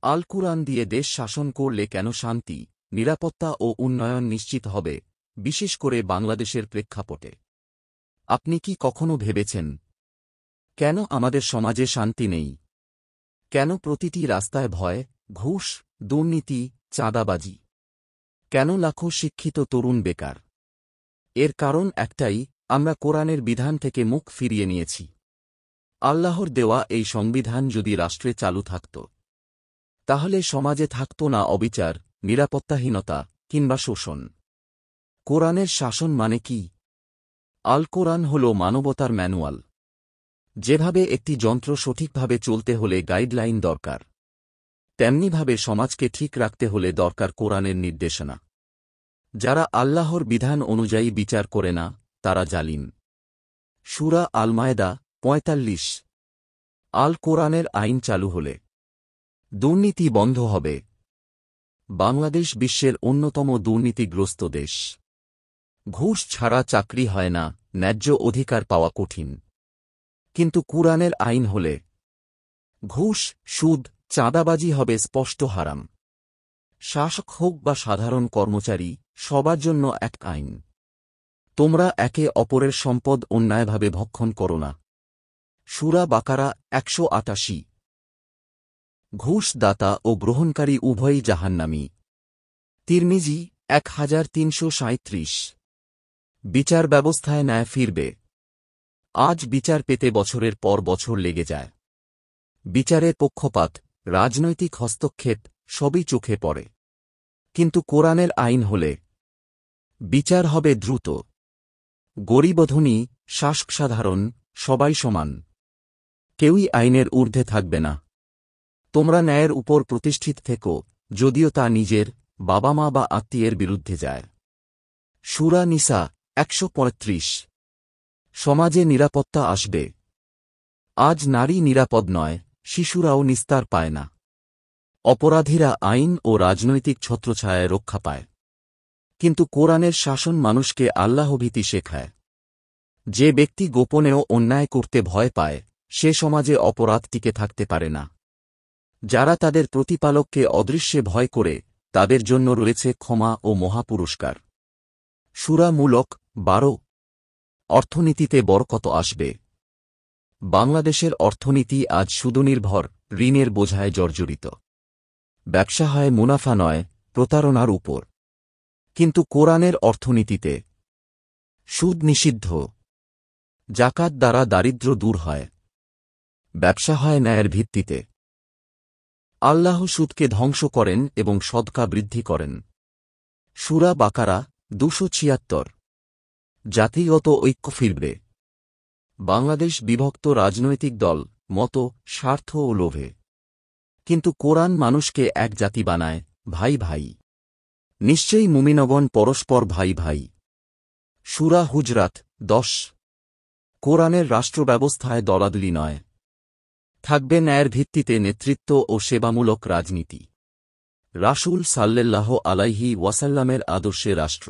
আল কুরআন দিয়ে দেশ শাসন করলে কেন শান্তি, নিরাপত্তা ও উন্নয়ন নিশ্চিত হবে, বিশেষ করে বাংলাদেশের প্রেক্ষাপটে? আপনি কি কখনো ভেবেছেন কেন আমাদের সমাজে শান্তি নেই? কেন প্রতিটি রাস্তায় ভয়, ঘুষ, দুর্নীতি, চাঁদাবাজি? কেন লাখো শিক্ষিত তরুণ বেকার? এর কারণ একটাই, আমরা কোরআনের বিধান থেকে মুখ ফিরিয়ে নিয়েছি। আল্লাহর দেওয়া এই সংবিধান যদি রাষ্ট্রে চালু থাকত, তাহলে সমাজে থাকত না অবিচার, নিরাপত্তাহীনতা কিংবা শোষণ। কোরআনের শাসন মানে কি? আল কোরআন হল মানবতার ম্যানুয়াল। যেভাবে একটি যন্ত্র সঠিকভাবে চলতে হলে গাইডলাইন দরকার, তেমনিভাবে সমাজকে ঠিক রাখতে হলে দরকার কোরআনের নির্দেশনা। যারা আল্লাহর বিধান অনুযায়ী বিচার করে না, তারা জালিম। সূরা আল মায়েদা ৪৫। আল কোরআনের আইন চালু হলে দুর্নীতি বন্ধ হবে। বাংলাদেশ বিশ্বের অন্যতম দুর্নীতিগ্রস্ত দেশ। ঘুষ ছাড়া চাকরি হয় না, ন্যায্য অধিকার পাওয়া কঠিন। কিন্তু কুরআনের আইন হলে ঘুষ, সুদ, চাঁদাবাজি হবে স্পষ্ট হারাম। শাসক হোক বা সাধারণ কর্মচারী, সবার জন্য এক আইন। তোমরা একে অপরের সম্পদ অন্যায়ভাবে ভক্ষণ করো না। সূরা বাকারা ১৮৮। ঘুষ দাতা ও গ্রহণকারী উভয়ই জাহান্নামী। তিরমিজি ১৩৩৩। বিচার ব্যবস্থায় ন্যায় ফিরবে। আজ বিচার পেতে বছরের পর বছর লেগে যায়। বিচারের পক্ষপাত, রাজনৈতিক হস্তক্ষেপ সবই চোখে পড়ে। কিন্তু কোরআনের আইন হলে বিচার হবে দ্রুত। গরিব ধনী, শাসক সাধারণ, সবাই সমান। কেউই আইনের ঊর্ধ্বে থাকবে না। তোমরা ন্যায়ের উপর প্রতিষ্ঠিত থেকো, যদিও তা নিজের, বাবা মা বা আত্মীয়ের বিরুদ্ধে যায়। সূরা নিসা ১৩৫। সমাজে নিরাপত্তা আসবে। আজ নারী নিরাপদ নয়, শিশুরাও নিস্তার পায় না। অপরাধীরা আইন ও রাজনৈতিক ছত্রছায়ায় রক্ষা পায়। কিন্তু কোরআনের শাসন মানুষকে আল্লাহভীতি শেখায়। যে ব্যক্তি গোপনেও অন্যায় করতে ভয় পায়, সে সমাজে অপরাধ টিকে থাকতে পারে না। যারা তাদের প্রতিপালককে অদৃশ্যে ভয় করে, তাদের জন্য রয়েছে ক্ষমা ও মহাপুরস্কার। সূরা মুলক ১২। অর্থনীতিতে বরকত আসবে। বাংলাদেশের অর্থনীতি আজ সুদনির্ভর, ঋণের বোঝায় জর্জরিত। ব্যবসা হয় মুনাফা নয়, প্রতারণার উপর। কিন্তু কোরআনের অর্থনীতিতে সুদ নিষিদ্ধ। জাকাত দ্বারা দারিদ্র্য দূর হয়। ব্যবসা হয় ন্যায়ের ভিত্তিতে। আল্লাহ সুদকে ধ্বংস করেন এবং সদকা বৃদ্ধি করেন। সূরা বাকারা ২৭৬। জাতিগত ঐক্য ফিরবে। বাংলাদেশ বিভক্ত রাজনৈতিক দল, মত, স্বার্থ ও লোভে। কিন্তু কোরআন মানুষকে এক জাতি বানায়, ভাই ভাই। নিশ্চয়ই মুমিনগণ পরস্পর ভাই ভাই। সূরা হুজরাত ১০। কোরআনের রাষ্ট্রব্যবস্থায় দলাদলি নয়। থাকবে ন্যায়ের ভিত্তিতে নেতৃত্ব ও সেবামূলক রাজনীতি। রাসূল সাল্লাল্লাহু আলাইহি ওয়াসাল্লামের আদর্শে রাষ্ট্র।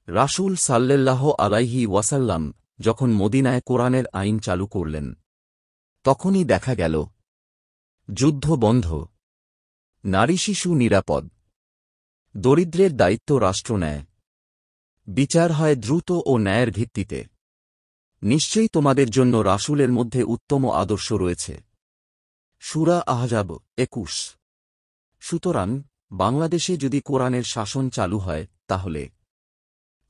রাসূল সাল্লাল্লাহু আলাইহি ওয়াসাল্লাম যখন মদিনায় কোরআনের আইন চালু করলেন, তখনই দেখা গেল যুদ্ধ বন্ধ, নারী শিশু নিরাপদ, দরিদ্রের দায়িত্ব রাষ্ট্র নেয়, বিচার হয় দ্রুত ও ন্যায়ের ভিত্তিতে। নিশ্চয়ই তোমাদের জন্য রাসূলের মধ্যে উত্তম আদর্শ রয়েছে। সূরা আহজাব ২১। সুতরাং বাংলাদেশে যদি কোরআনের শাসন চালু হয়, তাহলে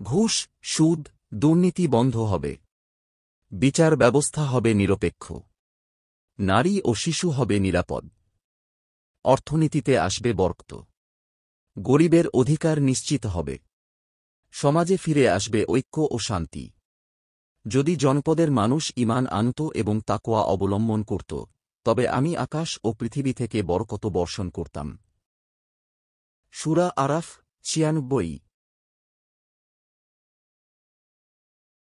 ঘুষ, সুদ, দুর্নীতি বন্ধ হবে। বিচার ব্যবস্থা হবে নিরপেক্ষ। নারী ও শিশু হবে নিরাপদ। অর্থনীতিতে আসবে বরকত। গরিবের অধিকার নিশ্চিত হবে। সমাজে ফিরে আসবে ঐক্য ও শান্তি। যদি জনপদের মানুষ ঈমান আনত এবং তাকওয়া অবলম্বন করত, তবে আমি আকাশ ও পৃথিবী থেকে বরকত বর্ষণ করতাম। সূরা আরাফ ৯৬।